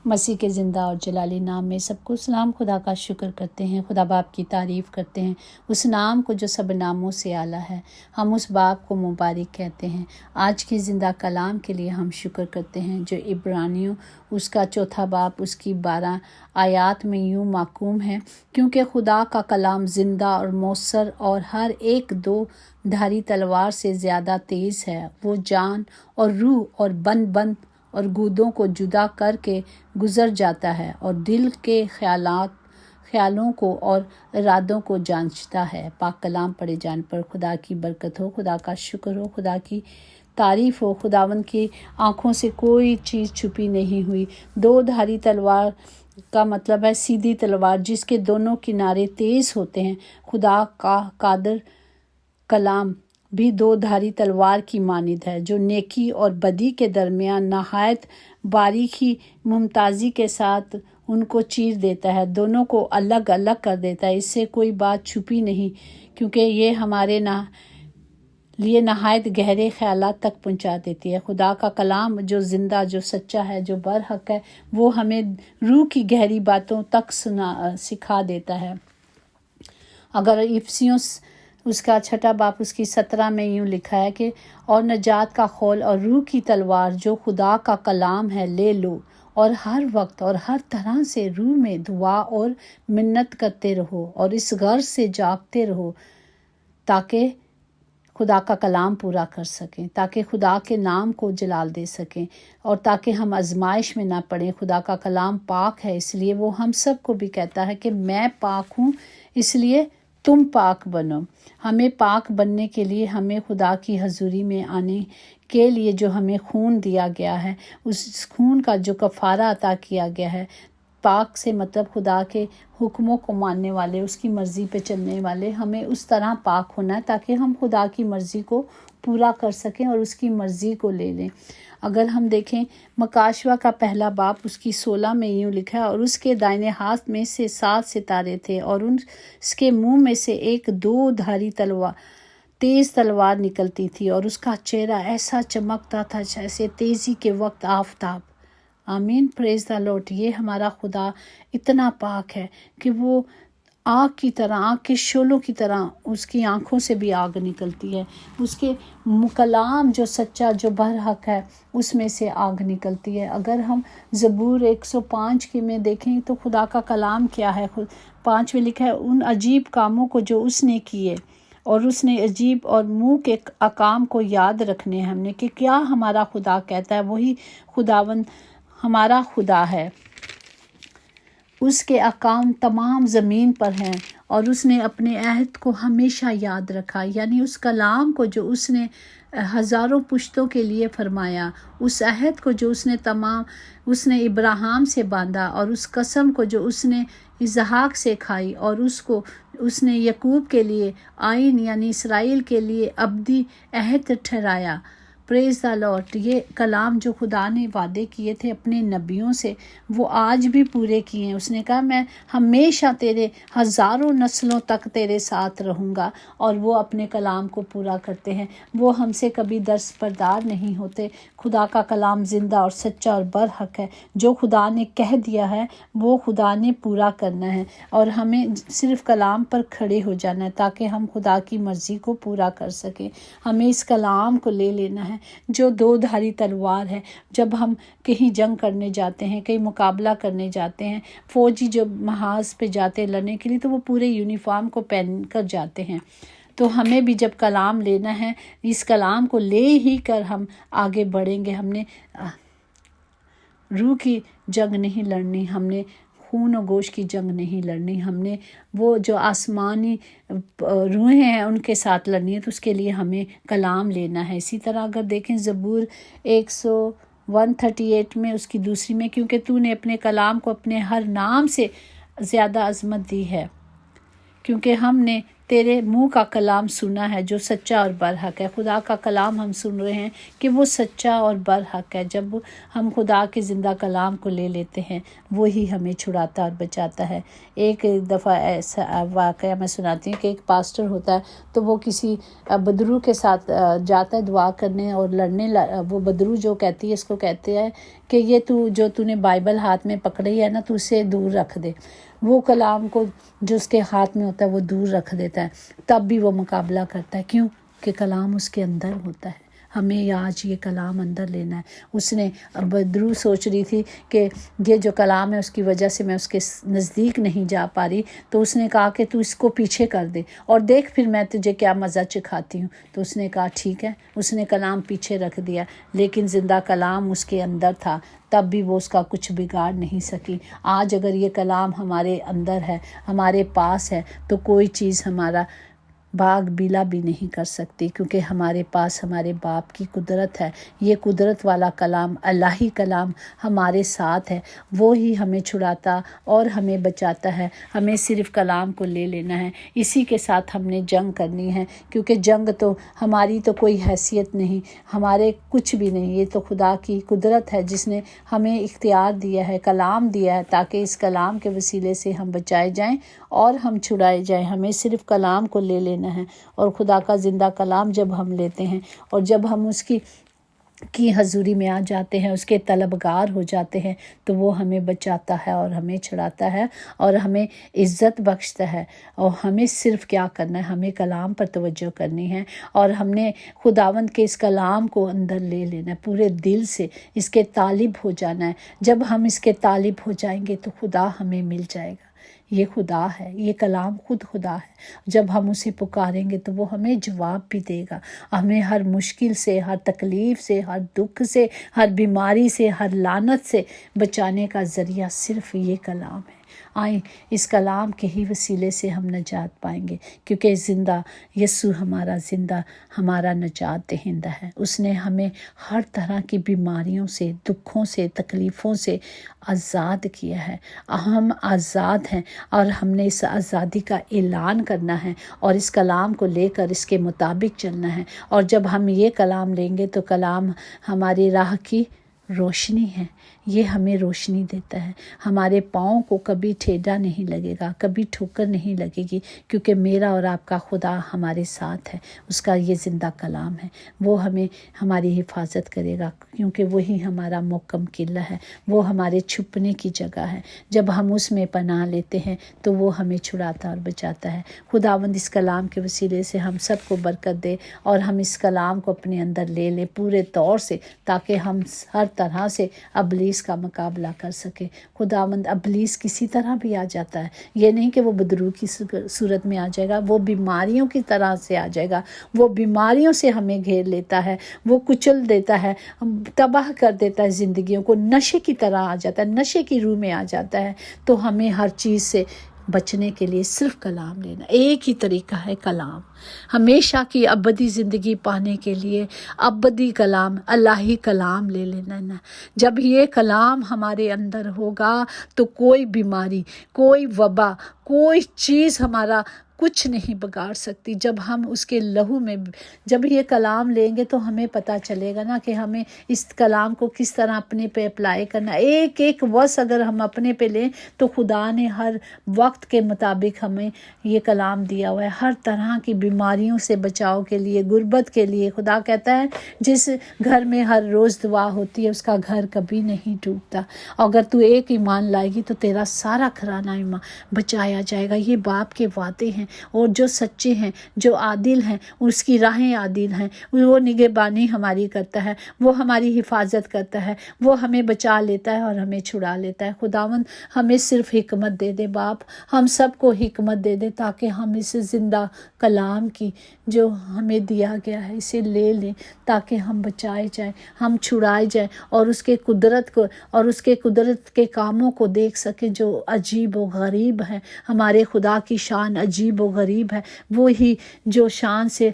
مسیح کے زندہ اور جلالی نام میں سب کو سلام۔ خدا کا شکر کرتے ہیں، خدا باپ کی تعریف کرتے ہیں، اس نام کو جو سب ناموں سے اعلیٰ ہے۔ ہم اس باپ کو مبارک کہتے ہیں۔ آج کی زندہ کلام کے لیے ہم شکر کرتے ہیں جو عبرانیوں اس کا 4 باب اس کی 12 آیات میں یوں محکوم ہے، کیونکہ خدا کا کلام زندہ اور مؤثر اور ہر ایک 2 دھاری تلوار سے زیادہ تیز ہے، وہ جان اور روح اور بند اور گودوں کو جدا کر کے گزر جاتا ہے اور دل کے خیالوں کو اور ارادوں کو جانچتا ہے۔ پاک کلام پڑھے جان پر خدا کی برکت ہو، خدا کا شکر ہو، خدا کی تعریف ہو۔ خداوند کی آنکھوں سے کوئی چیز چھپی نہیں ہوئی۔ 2 دھاری تلوار کا مطلب ہے سیدھی تلوار جس کے دونوں کنارے تیز ہوتے ہیں۔ خدا کا قادر کلام بھی 2 دھاری تلوار کی مانند ہے جو نیکی اور بدی کے درمیان نہایت باریکی ممتازی کے ساتھ ان کو چیر دیتا ہے، دونوں کو الگ الگ کر دیتا ہے۔ اس سے کوئی بات چھپی نہیں، کیونکہ یہ ہمارے لیے نہایت گہرے خیالات تک پہنچا دیتی ہے۔ خدا کا کلام جو زندہ، جو سچا ہے، جو برحق ہے، وہ ہمیں روح کی گہری باتوں تک سکھا دیتا ہے۔ اگر افسیوں اس کا 6 باب اس کی 17 میں یوں لکھا ہے کہ اور نجات کا خول اور روح کی تلوار جو خدا کا کلام ہے لے لو، اور ہر وقت اور ہر طرح سے روح میں دعا اور منت کرتے رہو اور اس غرض سے جاگتے رہو تاکہ خدا کا کلام پورا کر سکیں، تاکہ خدا کے نام کو جلال دے سکیں اور تاکہ ہم آزمائش میں نہ پڑیں۔ خدا کا کلام پاک ہے، اس لیے وہ ہم سب کو بھی کہتا ہے کہ میں پاک ہوں، اس لیے تم پاک بنو۔ ہمیں پاک بننے کے لیے ہمیں خدا کی حضوری میں آنے کے لیے جو ہمیں خون دیا گیا ہے، اس خون کا جو کفارہ عطا کیا گیا ہے۔ پاک سے مطلب خدا کے حکموں کو ماننے والے، اس کی مرضی پہ چلنے والے۔ ہمیں اس طرح پاک ہونا ہے تاکہ ہم خدا کی مرضی کو پورا کر سکیں اور اس کی مرضی کو لے لیں۔ اگر ہم دیکھیں مکاشوہ کا 1 باب اس کی 16 میں یوں لکھا ہے، اور اس کے دائنے ہاتھ میں سے 7 ستارے تھے اور اس کے منہ میں سے ایک 2 دھاری تیز تلوار نکلتی تھی اور اس کا چہرہ ایسا چمکتا تھا جیسے تیزی کے وقت آفتاب۔ آمین، پریز دا لارڈ۔ یہ ہمارا خدا اتنا پاک ہے کہ وہ آگ کی طرح، آگ کے شعلوں کی طرح اس کی آنکھوں سے بھی آگ نکلتی ہے۔ اس کے کلام جو سچا، جو برحق ہے، اس میں سے آگ نکلتی ہے۔ اگر ہم زبور 105 کے میں دیکھیں تو خدا کا کلام کیا ہے، 5 میں لکھا ہے ان عجیب کاموں کو جو اس نے کیے، اور اس نے عجیب اور منہ کے احکام کو یاد رکھنے ہم نے، کہ کیا ہمارا خدا کہتا ہے وہی خداوند ہمارا خدا ہے۔ اس کے احکام تمام زمین پر ہیں اور اس نے اپنے عہد کو ہمیشہ یاد رکھا، یعنی اس کلام کو جو اس نے ہزاروں پشتوں کے لیے فرمایا، اس عہد کو جو اس نے ابراہیم سے باندھا، اور اس قسم کو جو اس نے اسحاق سے کھائی، اور اس نے یعقوب کے لیے آئین یعنی اسرائیل کے لیے ابدی عہد ٹھہرایا۔ پریز دا لارڈ۔ یہ کلام جو خدا نے وعدے کیے تھے اپنے نبیوں سے، وہ آج بھی پورے کیے ہیں۔ اس نے کہا میں ہمیشہ تیرے ہزاروں نسلوں تک تیرے ساتھ رہوں گا، اور وہ اپنے کلام کو پورا کرتے ہیں۔ وہ ہم سے کبھی دستبردار نہیں ہوتے۔ خدا کا کلام زندہ اور سچا اور برحق ہے۔ جو خدا نے کہہ دیا ہے وہ خدا نے پورا کرنا ہے، اور ہمیں صرف کلام پر کھڑے ہو جانا ہے تاکہ ہم خدا کی مرضی کو پورا کر سکیں۔ ہمیں اس کلام کو لے لینا ہے جو 2 دھاری تلوار ہے۔ جب ہم کہیں جنگ کرنے جاتے ہیں، کہیں مقابلہ کرنے جاتے ہیں، فوجی جب محاذ پہ جاتے ہیں لڑنے کے لیے تو وہ پورے یونیفارم کو پہن کر جاتے ہیں۔ تو ہمیں بھی جب کلام لینا ہے، اس کلام کو لے ہی کر ہم آگے بڑھیں گے۔ ہم نے روح کی جنگ نہیں لڑنی، ہم نے خون و گوشت کی جنگ نہیں لڑنی، ہم نے وہ جو آسمانی روحیں ہیں ان کے ساتھ لڑنی ہے، تو اس کے لیے ہمیں کلام لینا ہے۔ اسی طرح اگر دیکھیں زبور 138 میں اس کی 2 میں، کیونکہ تو نے اپنے کلام کو اپنے ہر نام سے زیادہ عظمت دی ہے، کیونکہ ہم نے तेरे मुंह का कलाम सुना है जो सच्चा और बरहक है। खुदा का कलाम हम सुन रहे हैं कि वो सच्चा और बरहक है। जब हम खुदा के ज़िंदा कलाम को ले लेते हैं वही हमें छुड़ाता और बचाता है। एक दफ़ा ऐसा वाक़या मैं सुनाती हूँ कि एक पास्टर होता है, तो वो किसी बदरू के साथ जाता है दुआ करने और लड़ने। वो बदरू जो कहती है, इसको कहते हैं कि ये तूने बाइबल हाथ में पकड़ी है ना, तू उसे दूर रख दे। वो कलाम को जो उसके हाथ में होता है वो दूर रख देता है, तब भी वो मुकाबला करता है। क्यों? कि कलाम उसके अंदर होता है। हमें आज ये कलाम अंदर लेना है। उसने बदरू सोच रही थी कि ये जो कलाम है उसकी वजह से मैं उसके नज़दीक नहीं जा पा रही, तो उसने कहा कि तू इसको पीछे कर दे और देख फिर मैं तुझे क्या मज़ा चखाती हूँ। तो उसने कहा ठीक है। उसने कलाम पीछे रख दिया, लेकिन ज़िंदा कलाम उसके अंदर था, तब भी वो उसका कुछ बिगाड़ नहीं सकी। आज अगर ये कलाम हमारे अंदर है, हमारे पास है, तो कोई चीज़ हमारा बाग बीला भी नहीं कर सकती, क्योंकि हमारे पास हमारे बाप की कुदरत है। ये कुदरत वाला कलाम, अल्लाही कलाम हमारे साथ है। वो ही हमें छुड़ाता और हमें बचाता है। हमें सिर्फ़ कलाम को ले लेना है। इसी के साथ हमने जंग करनी है, क्योंकि जंग तो हमारी तो कोई हैसियत नहीं, हमारे कुछ भी नहीं। ये तो खुदा की कुदरत है जिसने हमें इख्तियार दिया है, कलाम दिया है, ताकि इस कलाम के वसीले से हम बचाए जाएं और हम छुड़ाए जाएं। हमें सिर्फ़ कलाम को ले लेना है। और खुदा का ज़िंदा कलाम जब हम लेते हैं और जब हम उसकी हजूरी में आ जाते हैं, उसके तलबगार हो जाते हैं, तो वो हमें बचाता है और हमें छुड़ाता है और हमें इज़्ज़त बख्शता है। और हमें सिर्फ़ क्या करना है, हमें कलाम पर तवज्जो करनी है और हमने खुदावंद के इस कलाम को अंदर ले लेना है, पूरे दिल से इसके तालिब हो जाना है। जब हम इसके तालिब हो जाएंगे तो खुदा हमें मिल जाएगा। ये खुदा है, ये कलाम खुद खुदा है। जब हम उसे पुकारेंगे तो वो हमें जवाब भी देगा। हमें हर मुश्किल से, हर तकलीफ़ से, हर दुख से, हर बीमारी से, हर लानत से बचाने का ज़रिया सिर्फ़ ये कलाम है। आए इस कलाम के ही वसीले से हम नजात पाएंगे, क्योंकि ज़िंदा यस्सु हमारा नजात दहिंदा है। उसने हमें हर तरह की बीमारियों से, दुखों से, तकलीफ़ों से आज़ाद किया है। हम आज़ाद हैं और हमने इस आज़ादी का ऐलान करना है और इस कलाम को लेकर इसके मुताबिक चलना है। और जब हम ये कलाम लेंगे तो कलाम हमारी राह की रोशनी है। ये हमें रोशनी देता है। हमारे पाँव को कभी ठेढ़ा नहीं लगेगा, कभी ठोकर नहीं लगेगी, क्योंकि मेरा और आपका खुदा हमारे साथ है। उसका ये ज़िंदा कलाम है। वो हमें हमारी हिफाजत करेगा, क्योंकि वही हमारा मोहकम किला है। वो हमारे छुपने की जगह है। जब हम उसमें पनाह लेते हैं तो वो हमें छुड़ाता और बचाता है। खुदावंद इस कलाम के वसीले से हम सबको बरकत दे और हम इस कलाम को अपने अंदर ले लें पूरे तौर से, ताकि हम हर तरह से अबलीस का मुकाबला कर सके। खुदावंद अबलीस किसी तरह भी आ जाता है, ये नहीं कि वो बदरू की सूरत में आ जाएगा, वो बीमारियों की तरह से आ जाएगा। वो बीमारियों से हमें घेर लेता है, वो कुचल देता है, तबाह कर देता है ज़िंदगियों को, नशे की तरह आ जाता है, नशे की रूह में आ जाता है। तो हमें हर चीज़ से बचने के लिए सिर्फ कलाम लेना। एक ही तरीका है कलाम। हमेशा की अबदी ज़िंदगी पाने के लिए अबदी कलाम, अल्लाही कलाम ले लेना ना। जब ये कलाम हमारे अंदर होगा तो कोई बीमारी, कोई वबा, कोई चीज़ हमारा कुछ नहीं बिगाड़ सकती। जब हम उसके लहू में जब ये कलाम लेंगे तो हमें पता चलेगा ना कि हमें इस कलाम को किस तरह अपने पे अप्लाई करना। एक एक वस अगर हम अपने पे लें तो खुदा ने हर वक्त के मुताबिक हमें ये कलाम दिया हुआ है। हर तरह की बीमारियों से बचाव के लिए, गुर्बत के लिए। खुदा कहता है जिस घर में हर रोज़ दुआ होती है उसका घर कभी नहीं टूटता। अगर तू एक ईमान लाएगी तो तेरा सारा घराना ईमान बचाया जाएगा। ये बाप के वादे हैं और जो सच्चे हैं, जो आदिल हैं, उसकी राहें आदिल हैं। वो निगहबानी हमारी करता है, वो हमारी हिफाजत करता है, वो हमें बचा लेता है और हमें छुड़ा लेता है। खुदावंद हमें सिर्फ हिकमत दे दे बाप, हम सबको हिकमत दे दे, ताकि हम इस ज़िंदा कलाम की जो हमें दिया गया है इसे ले लें, ताकि हम बचाए जाएं, हम छुड़ाए जाएं और उसके कुदरत को और उसके कुदरत के कामों को देख सकें जो अजीब व गरीब हैं। हमारे खुदा की शान अजीब व गरीब है। वो ही जो शान से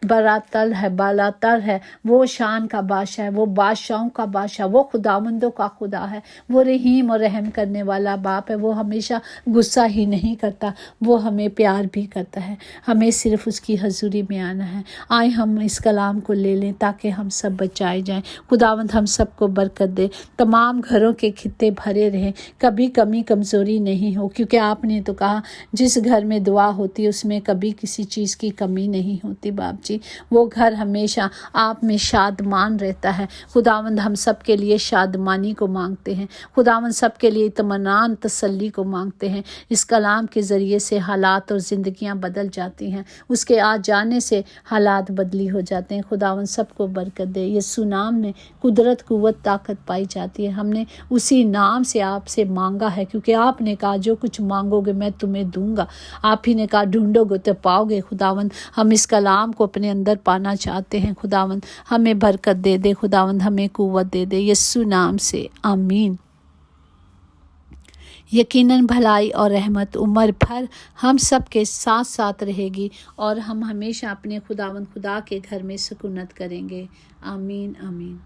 बरातर है, बालातर है, वो शान का बादशाह है, वो बादशाहों का बादशाह, वो खुदावंदों का खुदा है, वो रहीम और रहम करने वाला बाप है। वो हमेशा गुस्सा ही नहीं करता, वो हमें प्यार भी करता है। हमें सिर्फ उसकी हजूरी में आना है। आए हम इस कलाम को ले लें ताकि हम सब बचाए जाएं। खुदावंद हम सबको बरकत दे, तमाम घरों के खित्ते भरे रहें, कभी कमी कमज़ोरी नहीं हो, क्योंकि आपने तो कहा जिस घर में दुआ होती है उसमें कभी किसी चीज़ की कमी नहीं होती। बाप जी, वो घर हमेशा आप में शादमान रहता है। खुदावंद हम सब के लिए शादमानी को मांगते हैं। खुदावंद सब के लिए इत्मीनान तसल्ली को मांगते हैं। इस कलाम के ज़रिए से हालात और ज़िंदगियां बदल जाती हैं, उसके आ जाने से हालात बदली हो जाते हैं। खुदावंद सबको बरकत दे। यीशु नाम में कुदरत, कुव्वत, ताकत पाई जाती है। हमने उसी नाम से आपसे मांगा है, क्योंकि आपने कहा जो कुछ मांगोगे मैं तुम्हें दूंगा। आप ही ने कहा ढूंढोगे तो पाओगे। खुदावंद हम इस कलाम को अपने अंदर पाना चाहते हैं। खुदावंद हमें बरकत दे दे, खुदावंद हमें कुव्वत दे दे, यीशु नाम से आमीन। यकीनन भलाई और रहमत उम्र भर हम सब के साथ साथ रहेगी और हम हमेशा अपने खुदावंद खुदा के घर में सुकूनत करेंगे। आमीन आमीन।